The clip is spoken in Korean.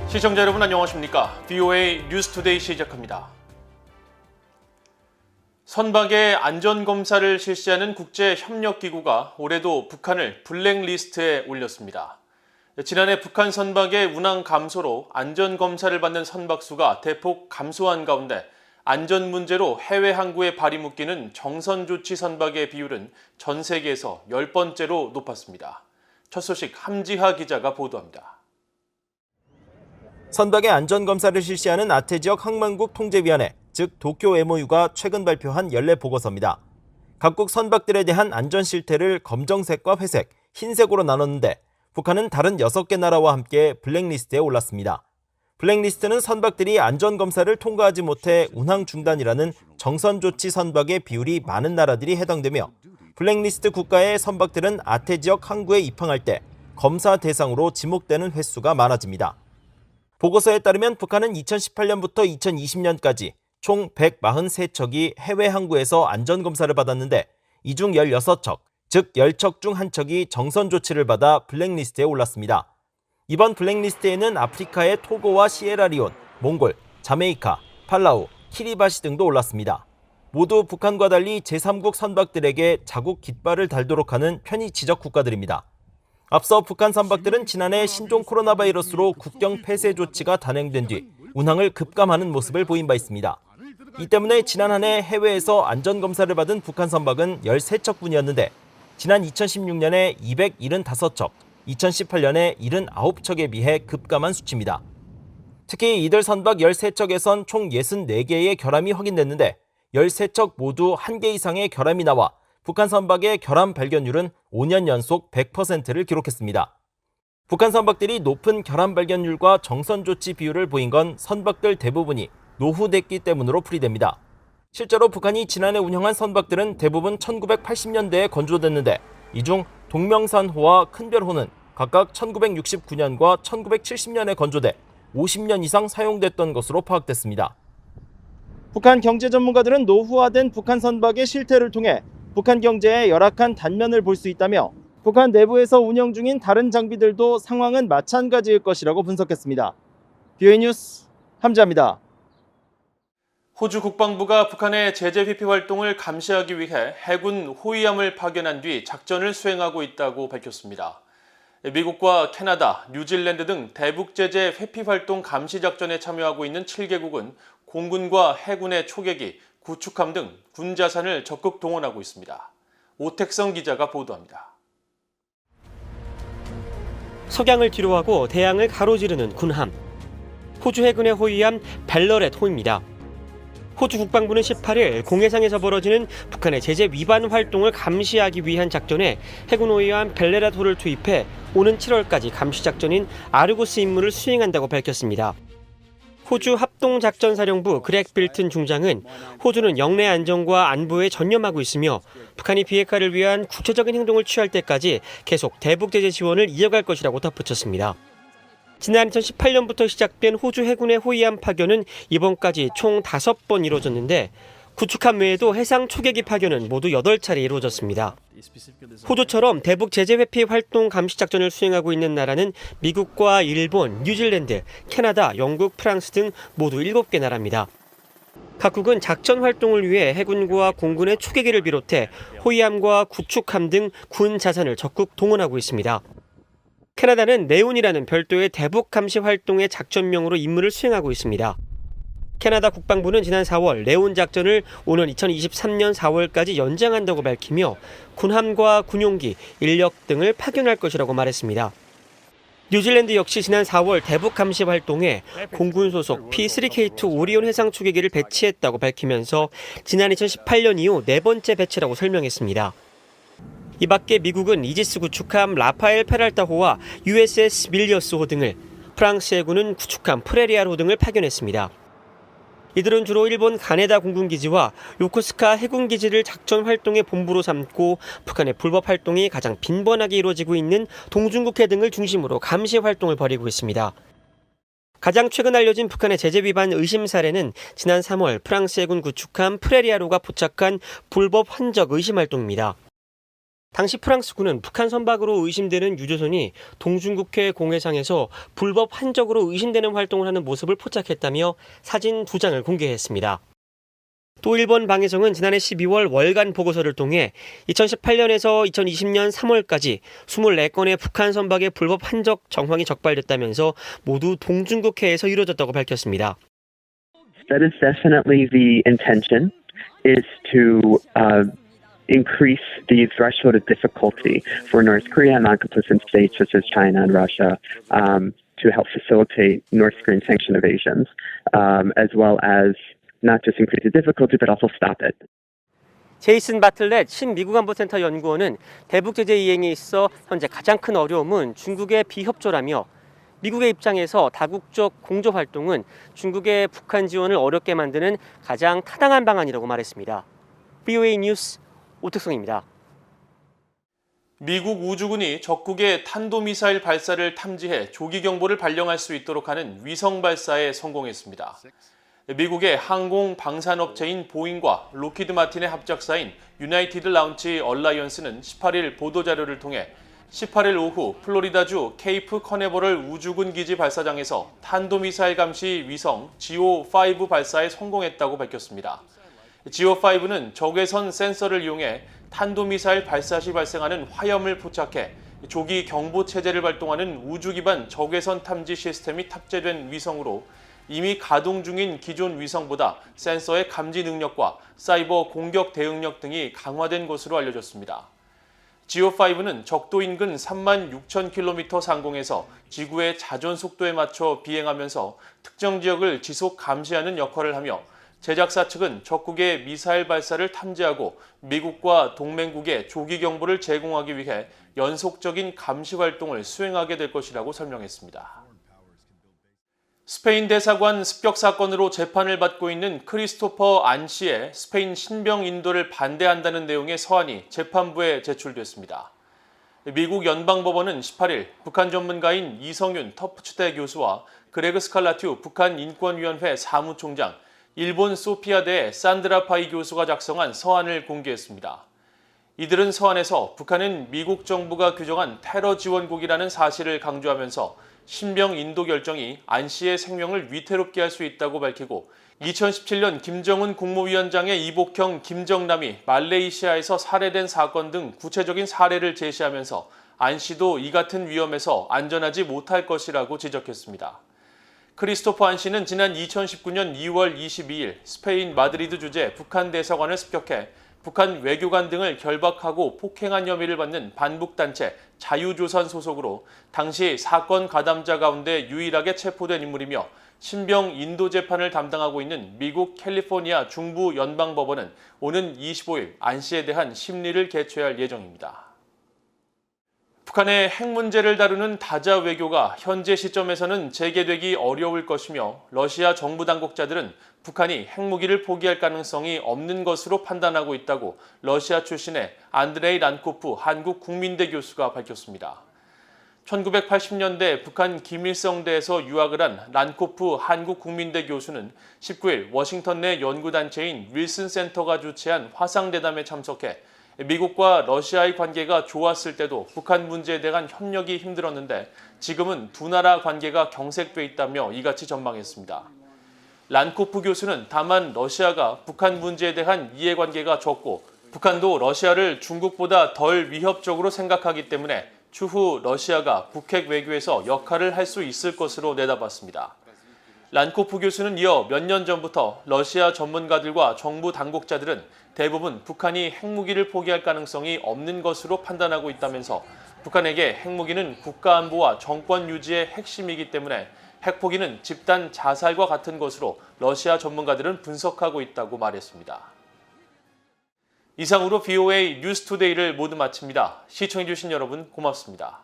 시청자 여러분 안녕하십니까? VOA 뉴스투데이 시작합니다. 선박의 안전검사를 실시하는 국제협력기구가 올해도 북한을 블랙리스트에 올렸습니다. 지난해 북한 선박의 운항 감소로 안전검사를 받는 선박 수가 대폭 감소한 가운데 안전 문제로 해외 항구에 발이 묶이는 정선조치 선박의 비율은 전 세계에서 10번째로 높았습니다. 첫 소식 함지하 기자가 보도합니다. 선박의 안전검사를 실시하는 아태지역 항만국 통제위원회, 즉 도쿄 MOU가 최근 발표한 연례 보고서입니다. 각국 선박들에 대한 안전 실태를 검정색과 회색, 흰색으로 나눴는데 북한은 다른 6개 나라와 함께 블랙리스트에 올랐습니다. 블랙리스트는 선박들이 안전검사를 통과하지 못해 운항 중단이라는 정선조치 선박의 비율이 많은 나라들이 해당되며 블랙리스트 국가의 선박들은 아태지역 항구에 입항할 때 검사 대상으로 지목되는 횟수가 많아집니다. 보고서에 따르면 북한은 2018년부터 2020년까지 총 143척이 해외 항구에서 안전검사를 받았는데 이 중 16척, 즉 10척 중 1척이 정선 조치를 받아 블랙리스트에 올랐습니다. 이번 블랙리스트에는 아프리카의 토고와 시에라리온, 몽골, 자메이카, 팔라우, 키리바시 등도 올랐습니다. 모두 북한과 달리 제3국 선박들에게 자국 깃발을 달도록 하는 편의 지적 국가들입니다. 앞서 북한 선박들은 지난해 신종 코로나 바이러스로 국경 폐쇄 조치가 단행된 뒤 운항을 급감하는 모습을 보인 바 있습니다. 이 때문에 지난 한 해 해외에서 안전검사를 받은 북한 선박은 13척뿐이었는데 지난 2016년에 275척, 2018년에 79척에 비해 급감한 수치입니다. 특히 이들 선박 13척에선 총 64개의 결함이 확인됐는데 13척 모두 1개 이상의 결함이 나와 북한 선박의 결함 발견율은 5년 연속 100%를 기록했습니다. 북한 선박들이 높은 결함 발견율과 정선 조치 비율을 보인 건 선박들 대부분이 노후됐기 때문으로 풀이됩니다. 실제로 북한이 지난해 운영한 선박들은 대부분 1980년대에 건조됐는데 이 중 동명산호와 큰별호는 각각 1969년과 1970년에 건조돼 50년 이상 사용됐던 것으로 파악됐습니다. 북한 경제 전문가들은 노후화된 북한 선박의 실태를 통해 북한 경제의 열악한 단면을 볼 수 있다며 북한 내부에서 운영 중인 다른 장비들도 상황은 마찬가지일 것이라고 분석했습니다. VOA 뉴스 함지하입니다. 호주 국방부가 북한의 제재 회피 활동을 감시하기 위해 해군 호위함을 파견한 뒤 작전을 수행하고 있다고 밝혔습니다. 미국과 캐나다, 뉴질랜드 등 대북 제재 회피 활동 감시 작전에 참여하고 있는 7개국은 공군과 해군의 초계기, 구축함 등 군 자산을 적극 동원하고 있습니다. 오택성 기자가 보도합니다. 석양을 뒤로하고 대양을 가로지르는 군함. 호주 해군의 호위함 벨러렛호입니다. 호주 국방부는 18일 공해상에서 벌어지는 북한의 제재 위반 활동을 감시하기 위한 작전에 해군 호위함 벨레렛호를 투입해 오는 7월까지 감시 작전인 아르고스 임무를 수행한다고 밝혔습니다. 호주 합동작전사령부 그렉 빌튼 중장은 호주는 영내 안정과 안보에 전념하고 있으며 북한이 비핵화를 위한 구체적인 행동을 취할 때까지 계속 대북 제재 지원을 이어갈 것이라고 덧붙였습니다. 지난 2018년부터 시작된 호주 해군의 호위함 파견은 이번까지 총 5번 이루어졌는데 구축함 외에도 해상 초계기 파견은 모두 8차례 이루어졌습니다. 호주처럼 대북 제재 회피 활동 감시 작전을 수행하고 있는 나라는 미국과 일본, 뉴질랜드, 캐나다, 영국, 프랑스 등 모두 7개 나라입니다. 각국은 작전 활동을 위해 해군과 공군의 초계기를 비롯해 호위함과 구축함 등 군 자산을 적극 동원하고 있습니다. 캐나다는 네온이라는 별도의 대북 감시 활동의 작전명으로 임무를 수행하고 있습니다. 캐나다 국방부는 지난 4월 네온 작전을 오는 2023년 4월까지 연장한다고 밝히며 군함과 군용기, 인력 등을 파견할 것이라고 말했습니다. 뉴질랜드 역시 지난 4월 대북 감시 활동에 공군 소속 P3K2 오리온 해상 초계기를 배치했다고 밝히면서 지난 2018년 이후 4번째 배치라고 설명했습니다. 이 밖에 미국은 이지스 구축함 라파엘 페랄타호와 USS 밀리어스호 등을, 프랑스 해군은 구축함 프레리아호 등을 파견했습니다. 이들은 주로 일본 가네다 공군기지와 요코스카 해군기지를 작전 활동의 본부로 삼고 북한의 불법 활동이 가장 빈번하게 이루어지고 있는 동중국해 등을 중심으로 감시 활동을 벌이고 있습니다. 가장 최근 알려진 북한의 제재 위반 의심 사례는 지난 3월 프랑스 해군 구축함 프레리아로가 포착한 불법 흔적 의심 활동입니다. 당시 프랑스군은 북한 선박으로 의심되는 유조선이 동중국해 공해상에서 불법 한적으로 의심되는 활동을 하는 모습을 포착했다며 사진 2장을 공개했습니다. 또 일본 방해성은 지난해 12월 월간 보고서를 통해 2018년에서 2020년 3월까지 24건의 북한 선박의 불법 한적 정황이 적발됐다면서 모두 동중국해에서 이루어졌다고 밝혔습니다. That is definitely the intention, is to increase the threshold of difficulty for North Korea and non-complicit states such as China and Russia to help facilitate North Korean sanction evasions, as well as not just increase the difficulty, but also stop it. 제이슨 바틀렛 신미국안보센터 연구원은 대북 제재 이행에 있어 현재 가장 큰 어려움은 중국의 비협조라며 미국의 입장에서 다국적 공조 활동은 중국의 북한 지원을 어렵게 만드는 가장 타당한 방안이라고 말했습니다. VOA 뉴스 오특성입니다. 미국 우주군이 적국의 탄도미사일 발사를 탐지해 조기 경보를 발령할 수 있도록 하는 위성 발사에 성공했습니다. 미국의 항공 방산업체인 보잉과 로키드 마틴의 합작사인 유나이티드 라운치 얼라이언스는 18일 보도자료를 통해 18일 오후 플로리다주 케이프 커네버럴 우주군 기지 발사장에서 탄도미사일 감시 위성 GO5 발사에 성공했다고 밝혔습니다. GO5는 적외선 센서를 이용해 탄도미사일 발사 시 발생하는 화염을 포착해 조기 경보 체제를 발동하는 우주 기반 적외선 탐지 시스템이 탑재된 위성으로 이미 가동 중인 기존 위성보다 센서의 감지 능력과 사이버 공격 대응력 등이 강화된 것으로 알려졌습니다. GO5는 적도 인근 36,000km 상공에서 지구의 자전 속도에 맞춰 비행하면서 특정 지역을 지속 감시하는 역할을 하며 제작사 측은 적국의 미사일 발사를 탐지하고 미국과 동맹국에 조기 경보를 제공하기 위해 연속적인 감시 활동을 수행하게 될 것이라고 설명했습니다. 스페인 대사관 습격 사건으로 재판을 받고 있는 크리스토퍼 안 씨의 스페인 신병 인도를 반대한다는 내용의 서한이 재판부에 제출됐습니다. 미국 연방법원은 18일 북한 전문가인 이성윤 터프츠대 교수와 그레그 스칼라튜 북한인권위원회 사무총장, 일본 소피아대의 산드라 파이 교수가 작성한 서한을 공개했습니다. 이들은 서한에서 북한은 미국 정부가 규정한 테러 지원국이라는 사실을 강조하면서 신병 인도 결정이 안 씨의 생명을 위태롭게 할 수 있다고 밝히고 2017년 김정은 국무위원장의 이복형 김정남이 말레이시아에서 살해된 사건 등 구체적인 사례를 제시하면서 안 씨도 이 같은 위험에서 안전하지 못할 것이라고 지적했습니다. 크리스토퍼 안 씨는 지난 2019년 2월 22일 스페인 마드리드 주재 북한 대사관을 습격해 북한 외교관 등을 결박하고 폭행한 혐의를 받는 반북단체 자유조선 소속으로 당시 사건 가담자 가운데 유일하게 체포된 인물이며 신병 인도 재판을 담당하고 있는 미국 캘리포니아 중부 연방법원은 오는 25일 안 씨에 대한 심리를 개최할 예정입니다. 북한의 핵 문제를 다루는 다자 외교가 현재 시점에서는 재개되기 어려울 것이며 러시아 정부 당국자들은 북한이 핵무기를 포기할 가능성이 없는 것으로 판단하고 있다고 러시아 출신의 안드레이 란코프 한국국민대 교수가 밝혔습니다. 1980년대 북한 김일성대에서 유학을 한 란코프 한국국민대 교수는 19일 워싱턴 내 연구단체인 윌슨 센터가 주최한 화상대담에 참석해 미국과 러시아의 관계가 좋았을 때도 북한 문제에 대한 협력이 힘들었는데 지금은 두 나라 관계가 경색돼 있다며 이같이 전망했습니다. 란코프 교수는 다만 러시아가 북한 문제에 대한 이해관계가 적고 북한도 러시아를 중국보다 덜 위협적으로 생각하기 때문에 추후 러시아가 북핵 외교에서 역할을 할 수 있을 것으로 내다봤습니다. 란코프 교수는 이어 몇 년 전부터 러시아 전문가들과 정부 당국자들은 대부분 북한이 핵무기를 포기할 가능성이 없는 것으로 판단하고 있다면서 북한에게 핵무기는 국가안보와 정권 유지의 핵심이기 때문에 핵포기는 집단 자살과 같은 것으로 러시아 전문가들은 분석하고 있다고 말했습니다. 이상으로 VOA 뉴스투데이를 모두 마칩니다. 시청해주신 여러분 고맙습니다.